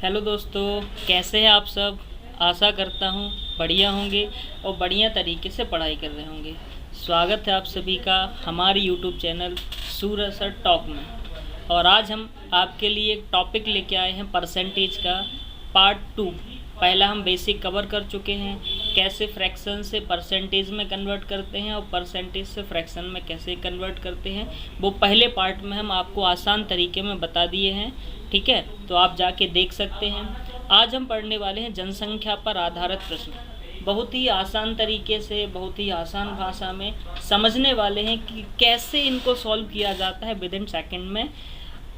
Hello दोस्तों, कैसे हैं आप सब। आशा करता हूँ बढ़िया होंगे और बढ़िया तरीके से पढ़ाई कर रहे होंगे। स्वागत है आप सभी का हमारे यूट्यूब चैनल सूरज सर टॉक में। और आज हम आपके लिए एक टॉपिक लेके आए हैं परसेंटेज का पार्ट 2। पहला हम बेसिक कवर कर चुके हैं, कैसे फ्रैक्शन से परसेंटेज में कन्वर्ट करते हैं और परसेंटेज से फ्रैक्शन में कैसे कन्वर्ट करते हैं, वो पहले पार्ट में हम आपको आसान तरीके में बता दिए हैं। ठीक है, तो आप जाके देख सकते हैं। आज हम पढ़ने वाले हैं जनसंख्या पर आधारित प्रश्न। बहुत ही आसान तरीके से, बहुत ही आसान भाषा में समझने वाले हैं कि कैसे इनको सॉल्व किया जाता है विद इन सेकेंड में।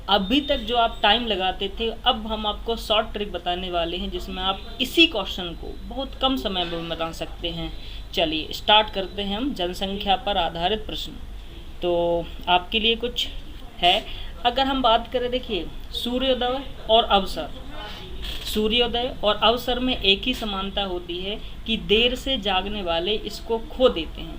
अभी तक जो आप टाइम लगाते थे, अब हम आपको शॉर्ट ट्रिक बताने वाले हैं जिसमें आप इसी क्वेश्चन को बहुत कम समय में बता सकते हैं। चलिए स्टार्ट करते हैं हम जनसंख्या पर आधारित प्रश्न। तो आपके लिए कुछ है। अगर हम बात करें, देखिए सूर्योदय और अवसर। सूर्योदय और अवसर में एक ही समानता होती है कि देर से जागने वाले इसको खो देते हैं।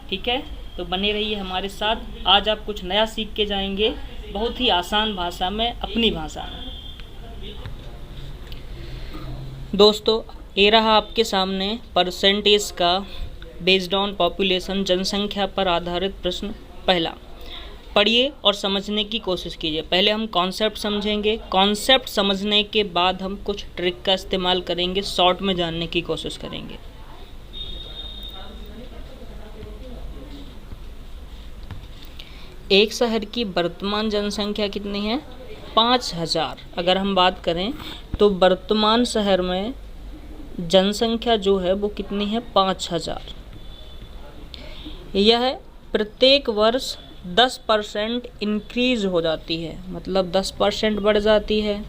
ठीक है, तो बने रहिए हमारे साथ। आज आप कुछ नया सीख के जाएंगे, बहुत ही आसान भाषा में, अपनी भाषा में। दोस्तों, ये रहा आपके सामने परसेंटेज का बेस्ड ऑन पॉपुलेशन जनसंख्या पर आधारित प्रश्न पहला। पढ़िए और समझने की कोशिश कीजिए। पहले हम कॉन्सेप्ट समझेंगे, कॉन्सेप्ट समझने के बाद हम कुछ ट्रिक का इस्तेमाल करेंगे, शॉर्ट में जानने की कोशिश करेंगे। एक शहर की वर्तमान जनसंख्या कितनी है? 5000। अगर हम बात करें तो वर्तमान शहर में जनसंख्या जो है वो कितनी है? 5000। यह प्रत्येक वर्ष 10% इंक्रीज हो जाती है, मतलब 10% बढ़ जाती है।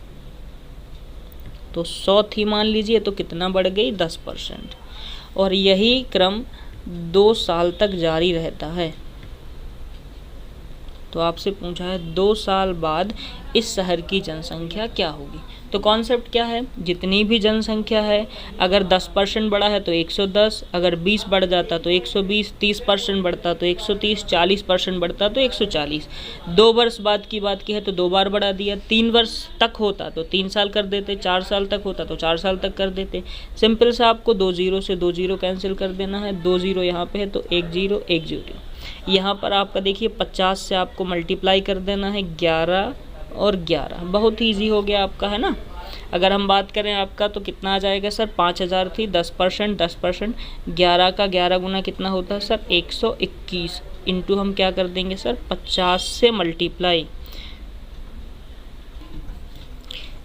तो 100 थी मान लीजिए, तो कितना बढ़ गई? 10%। और यही क्रम 2 साल तक जारी रहता है। तो आपसे पूछा है 2 साल बाद इस शहर की जनसंख्या क्या होगी। तो कॉन्सेप्ट क्या है? जितनी भी जनसंख्या है, अगर 10% बढ़ा है तो 110, अगर 20 बढ़ जाता तो 120, 30% बढ़ता तो 130, 40% बढ़ता तो 140। 2 वर्ष बाद की बात की है तो 2 बार बढ़ा दिया। 3 वर्ष तक होता तो 3 साल कर देते, 4 साल तक होता तो 4 साल तक कर देते। सिंपल सा, आपको 2 जीरो से 2 जीरो कैंसिल कर देना है। 2 जीरो यहाँ पे है तो 1 जीरो 1 जीरो। यहाँ पर आपका देखिए 50 से आपको मल्टीप्लाई कर देना है 11 और 11। बहुत ही ईजी हो गया आपका, है ना। अगर हम बात करें आपका तो कितना आ जाएगा सर? 5000 थी, 10%, 10%, 11 का 11 गुना कितना होता है सर? 121। इंटू हम क्या कर देंगे सर? 50 से मल्टीप्लाई।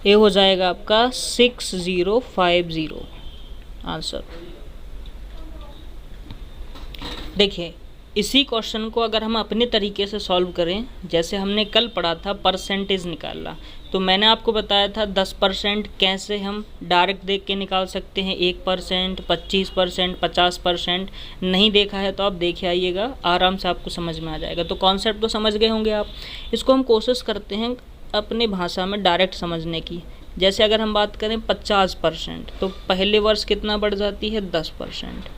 ये हो जाएगा आपका 6050 आंसर। देखिए, इसी क्वेश्चन को अगर हम अपने तरीके से सॉल्व करें, जैसे हमने कल पढ़ा था परसेंटेज निकालना, तो मैंने आपको बताया था 10% कैसे हम डायरेक्ट देख के निकाल सकते हैं। 1%, 25%, 50%। नहीं देखा है तो आप देखे आइएगा, आराम से आपको समझ में आ जाएगा। तो कॉन्सेप्ट तो समझ गए होंगे आप। इसको हम कोशिश करते हैं अपनी भाषा में डायरेक्ट समझने की। जैसे अगर हम बात करें 50%, तो पहले वर्ष कितना बढ़ जाती है? 10%।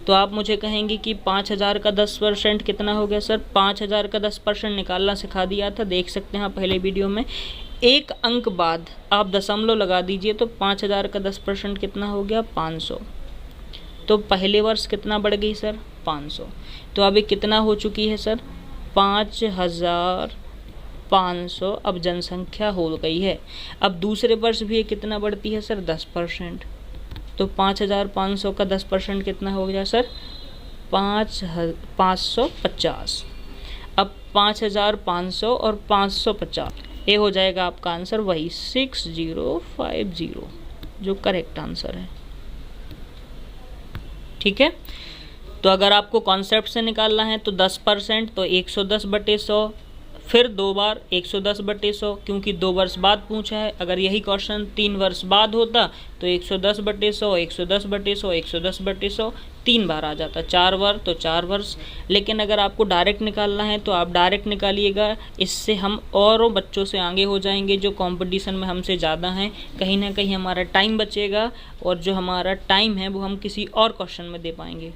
तो आप मुझे कहेंगे कि 5000 का 10% कितना हो गया सर? 5000 का 10% निकालना सिखा दिया था, देख सकते हैं आप पहले वीडियो में। एक अंक बाद आप दशमलव लगा दीजिए तो 5000 का 10% कितना हो गया? 500। तो पहले वर्ष कितना बढ़ गई सर? 500। तो अभी कितना हो चुकी है सर? 5500 अब जनसंख्या हो गई है। अब दूसरे वर्ष भी ये कितना बढ़ती है सर? 10%। तो 5500 का 10% कितना हो गया सर? 550। अब 5500 और 550, ये हो जाएगा आपका आंसर वही 6050, जो करेक्ट आंसर है। ठीक है, तो अगर आपको कॉन्सेप्ट से निकालना है तो 10% तो 110/100, फिर 2 बार 110/100, क्योंकि 2 वर्ष बाद पूछा है। अगर यही क्वेश्चन 3 वर्ष बाद होता तो 110/100, 110/100, 110/100, 3 बार आ जाता। 4 बार तो 4 वर्ष। लेकिन अगर आपको डायरेक्ट निकालना है तो आप डायरेक्ट निकालिएगा। इससे हम औरों बच्चों से आगे हो जाएंगे जो कंपटीशन में हमसे ज़्यादा हैं। कहीं ना कहीं हमारा टाइम बचेगा, और जो हमारा टाइम है वो हम किसी और क्वेश्चन में दे पाएंगे।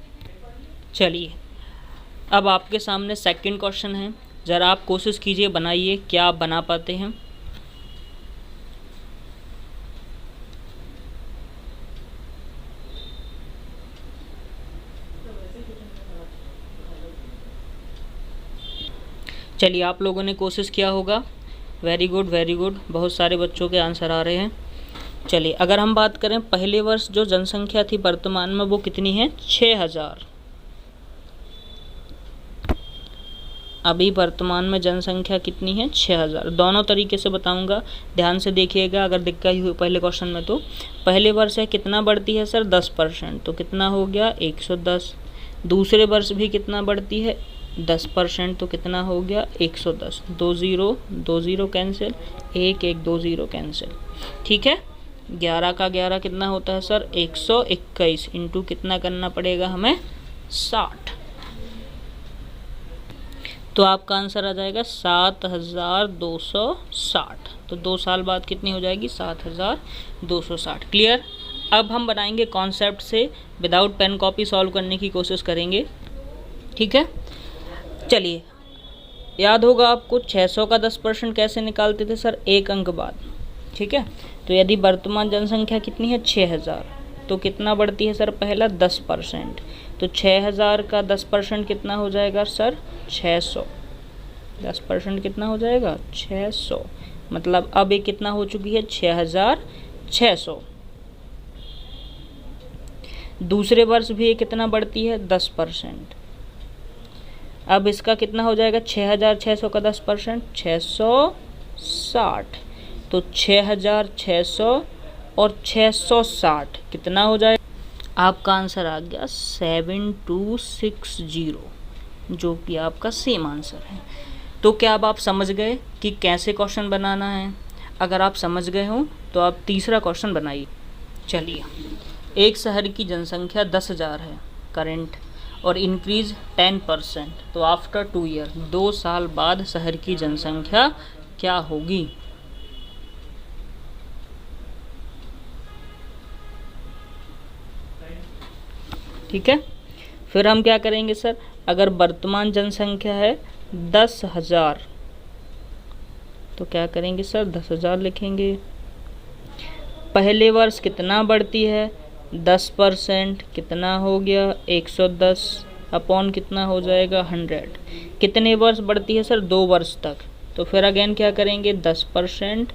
चलिए, अब आपके सामने सेकंड क्वेश्चन है। ज़रा आप कोशिश कीजिए, बनाइए, क्या आप बना पाते हैं। चलिए, आप लोगों ने कोशिश किया होगा, वेरी गुड वेरी गुड, बहुत सारे बच्चों के आंसर आ रहे हैं। चलिए, अगर हम बात करें पहले वर्ष जो जनसंख्या थी वर्तमान में वो कितनी है, 6000। अभी वर्तमान में जनसंख्या कितनी है, 6000। दोनों तरीके से बताऊंगा, ध्यान से देखिएगा, अगर दिक्कत ही हुई पहले क्वेश्चन में। तो पहले वर्ष है कितना बढ़ती है सर, 10%, तो कितना हो गया 110। दूसरे वर्ष भी कितना बढ़ती है, 10%, तो कितना हो गया 110। 2 0 2 0 कैंसिल, 1 1 2 0 कैंसिल। ठीक है, 11 का 11 कितना होता है सर, 121, इंटू कितना करना पड़ेगा हमें, 60। तो आपका आंसर आ जाएगा 7260। तो 2 साल बाद कितनी हो जाएगी, 7260। क्लियर। अब हम बनाएंगे कॉन्सेप्ट से, विदाउट पेन कॉपी सॉल्व करने की कोशिश करेंगे। ठीक है, चलिए, याद होगा आपको 600 का 10% कैसे निकालते थे सर, एक अंक बाद। ठीक है, तो यदि वर्तमान जनसंख्या कितनी है, 6000, तो कितना बढ़ती है सर, पहला 10%, तो 6000 का 10% कितना हो जाएगा सर, 600। 10% कितना हो जाएगा, 600। मतलब अब ये कितना हो चुकी है, 6600। दूसरे वर्ष भी ये कितना बढ़ती है, 10%। अब इसका कितना हो जाएगा, 6600 का 10%, 660। तो 6600 और 660 कितना हो जाएगा, आपका आंसर आ गया 7260, जो कि आपका सेम आंसर है। तो क्या अब आप समझ गए कि कैसे क्वेश्चन बनाना है? अगर आप समझ गए हो तो आप तीसरा क्वेश्चन बनाइए। चलिए, एक शहर की जनसंख्या 10,000 है करेंट, और इंक्रीज 10%, तो आफ्टर 2 ईयर, 2 साल बाद शहर की जनसंख्या क्या होगी? ठीक है, फिर हम क्या करेंगे सर, अगर वर्तमान जनसंख्या है 10,000, तो क्या करेंगे सर, 10,000 लिखेंगे। पहले वर्ष कितना बढ़ती है, 10%, कितना हो गया 110, अपॉन कितना हो जाएगा 100। कितने वर्ष बढ़ती है सर, 2 वर्ष तक, तो फिर अगेन क्या करेंगे, 10%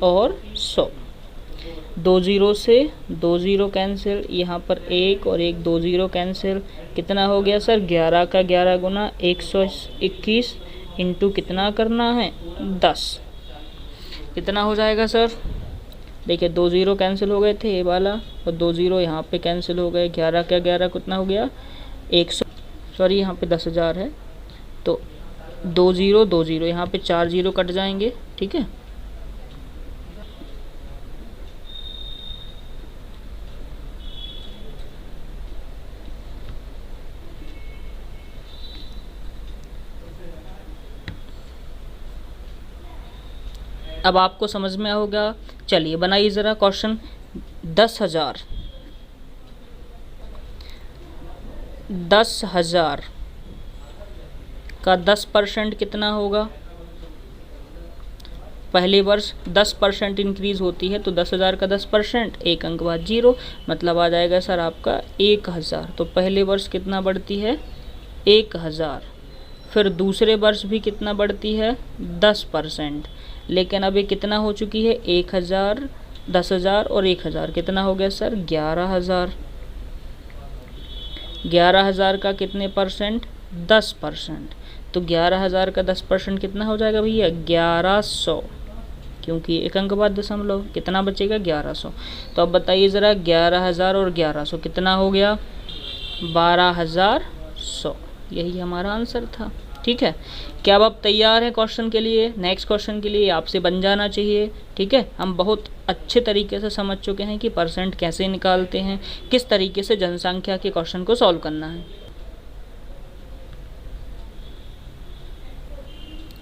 और 100। 2 0 से 2 0 कैंसिल, यहाँ पर 1 और 1 2 0 कैंसिल, कितना हो गया सर, 11 का 11 गुना 121, इंटू कितना करना है, 10। कितना हो जाएगा सर, देखिए 2 0 कैंसिल हो गए थे ये वाला, और 2 0 यहाँ पे कैंसिल हो गए। 11 का 11 कितना हो गया, 100, सॉरी यहाँ पे 10,000 है, तो 2 0 2 0, यहाँ पे 4 0 कट जाएंगे। ठीक है, अब आपको समझ में होगा। चलिए बनाइए ज़रा क्वेश्चन। 10,000 का 10% कितना होगा? पहले वर्ष 10% इंक्रीज होती है, तो 10,000 का 10%, एक अंक बाद 0, मतलब आ जाएगा सर आपका 1,000। तो पहले वर्ष कितना बढ़ती है, 1,000। फिर दूसरे वर्ष भी कितना बढ़ती है, 10%, लेकिन अभी कितना हो चुकी है, 1,000, 10,000 और 1,000, कितना हो गया सर, 11,000। 11,000 का कितने परसेंट, 10%, तो 11,000 का 10% कितना हो जाएगा भैया, 1100, क्योंकि एक अंक बाद दशमलव, कितना बचेगा, 1100। तो अब बताइए ज़रा, 11,000 और 1100 कितना हो गया, 12,100। यही हमारा आंसर था। ठीक है, क्या अब आप तैयार हैं क्वेश्चन के लिए? नेक्स्ट क्वेश्चन के लिए आपसे बन जाना चाहिए। ठीक है, हम बहुत अच्छे तरीके से समझ चुके हैं कि परसेंट कैसे निकालते हैं, किस तरीके से जनसंख्या के क्वेश्चन को सॉल्व करना है।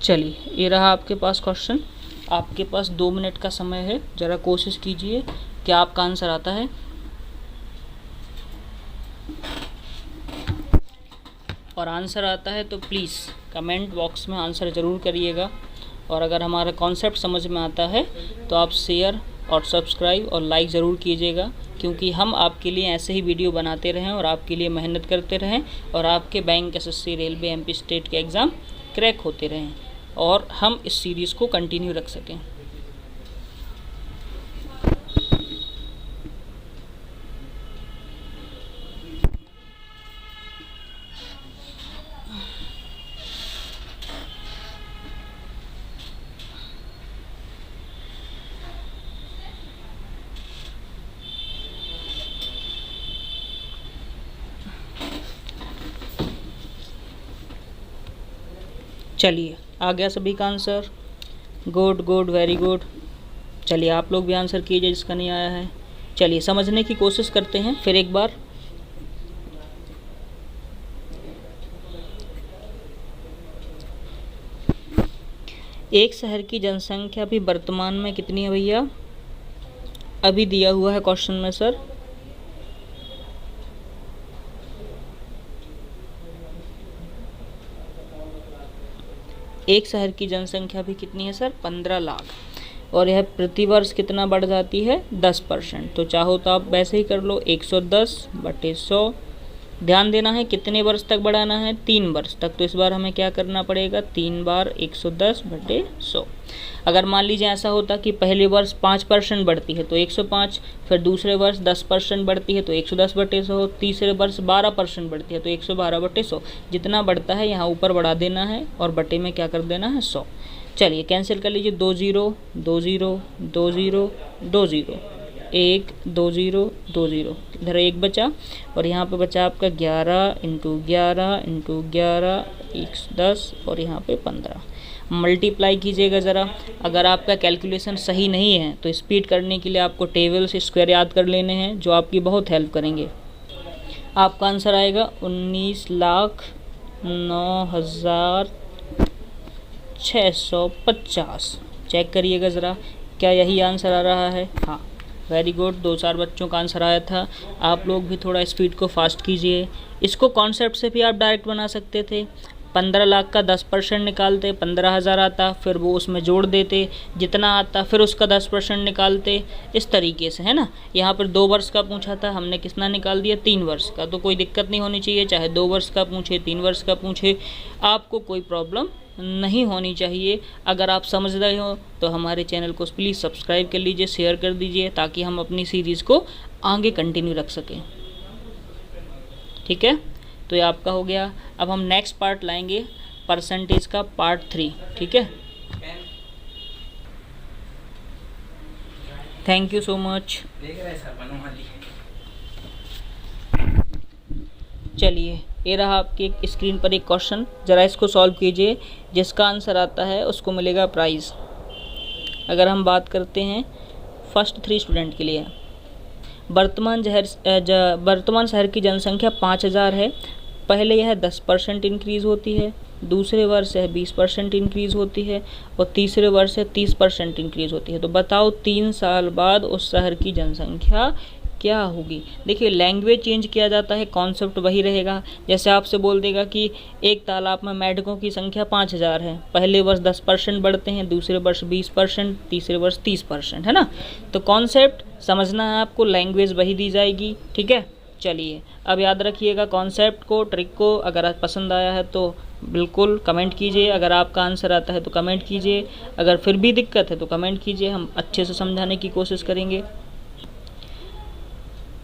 चलिए, ये रहा आपके पास क्वेश्चन। आपके पास 2 मिनट का समय है, ज़रा कोशिश कीजिए कि आपका आंसर आता है। और आंसर आता है तो प्लीज़ कमेंट बॉक्स में आंसर ज़रूर करिएगा। और अगर हमारा कॉन्सेप्ट समझ में आता है तो आप शेयर और सब्सक्राइब और लाइक ज़रूर कीजिएगा, क्योंकि हम आपके लिए ऐसे ही वीडियो बनाते रहें और आपके लिए मेहनत करते रहें और आपके bank, SSC, railway, MP state के एग्ज़ाम क्रैक होते रहें और हम इस सीरीज़ को कंटिन्यू रख सकें। चलिए, आ गया सभी का answer. Good good, very good. चलिए आप लोग भी आंसर कीजिए जिसका नहीं आया है। चलिए समझने की कोशिश करते हैं फिर एक बार। एक शहर की जनसंख्या अभी वर्तमान में कितनी है भैया? अभी दिया हुआ है क्वेश्चन में सर। एक शहर की जनसंख्या भी कितनी है सर? 15 लाख। और यह प्रतिवर्ष कितना बढ़ जाती है? 10%। तो चाहो तो आप वैसे ही कर लो, 110/100। ध्यान देना है कितने वर्ष तक बढ़ाना है? 3 वर्ष तक। तो इस बार हमें क्या करना पड़ेगा? 3 बार 110/100। अगर मान लीजिए ऐसा होता कि पहले वर्ष 5% बढ़ती है तो 105, फिर दूसरे वर्ष 10% बढ़ती है तो 110/100, तीसरे वर्ष 12% बढ़ती है तो 112/100। जितना बढ़ता है यहाँ ऊपर बढ़ा देना है और बटे में क्या कर देना है? 100। चलिए कैंसिल कर लीजिए, 2 0 2 0 2 0 2 0, 1 2 0 2 0, इधर 1 बचा और यहाँ पे बचा आपका 11 × 11 × 11 10 और यहाँ पे 15। मल्टीप्लाई कीजिएगा ज़रा। अगर आपका कैलकुलेशन सही नहीं है तो स्पीड करने के लिए आपको टेबल से स्क्वायर याद कर लेने हैं जो आपकी बहुत हेल्प करेंगे। आपका आंसर आएगा 19,09,650। चेक करिएगा ज़रा, क्या यही आंसर आ रहा है? हाँ, वेरी गुड। 2-4 बच्चों का आंसर आया था। आप लोग भी थोड़ा स्पीड को फास्ट कीजिए। इसको कॉन्सेप्ट से भी आप डायरेक्ट बना सकते थे। 15 लाख का 10% निकालते, 15,000 आता, फिर वो उसमें जोड़ देते, जितना आता फिर उसका 10% निकालते, इस तरीके से, है ना। यहाँ पर 2 वर्ष का पूछा था, हमने कितना निकाल दिया? 3 वर्ष का। तो कोई दिक्कत नहीं होनी चाहिए, चाहे 2 वर्ष का पूछे 3 वर्ष का पूछे, आपको कोई प्रॉब्लम नहीं होनी चाहिए। अगर आप समझ रहे हो तो हमारे चैनल को प्लीज़ सब्सक्राइब कर लीजिए, शेयर कर दीजिए, ताकि हम अपनी सीरीज़ को आगे कंटिन्यू रख सकें। ठीक है, तो ये आपका हो गया। अब हम नेक्स्ट पार्ट लाएंगे, परसेंटेज का पार्ट 3। ठीक है, थैंक यू सो मच। चलिए, ये रहा आपकी स्क्रीन पर एक क्वेश्चन, ज़रा इसको सॉल्व कीजिए। जिसका आंसर आता है उसको मिलेगा प्राइज़। अगर हम बात करते हैं फर्स्ट 3 स्टूडेंट के लिए, वर्तमान शहर की जनसंख्या 5000 है। पहले यह 10% इंक्रीज़ होती है, दूसरे वर्ष यह 20% इंक्रीज़ होती है और तीसरे वर्ष 30% इंक्रीज़ होती है। तो बताओ 3 साल बाद उस शहर की जनसंख्या क्या होगी? देखिए, लैंग्वेज चेंज किया जाता है, कॉन्सेप्ट वही रहेगा। जैसे आपसे बोल देगा कि एक तालाब में मेंढकों की संख्या 5000 है, पहले वर्ष 10% बढ़ते हैं, दूसरे वर्ष 20%, तीसरे वर्ष 30%, है ना। तो कॉन्सेप्ट समझना है आपको, लैंग्वेज वही दी जाएगी। ठीक है, चलिए अब याद रखिएगा कॉन्सेप्ट को, ट्रिक को। अगर पसंद आया है तो बिल्कुल कमेंट कीजिए, अगर आपका आंसर आता है तो कमेंट कीजिए, अगर फिर भी दिक्कत है तो कमेंट कीजिए, हम अच्छे से समझाने की कोशिश करेंगे।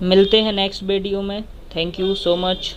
मिलते हैं नेक्स्ट वीडियो में। Thank you so much.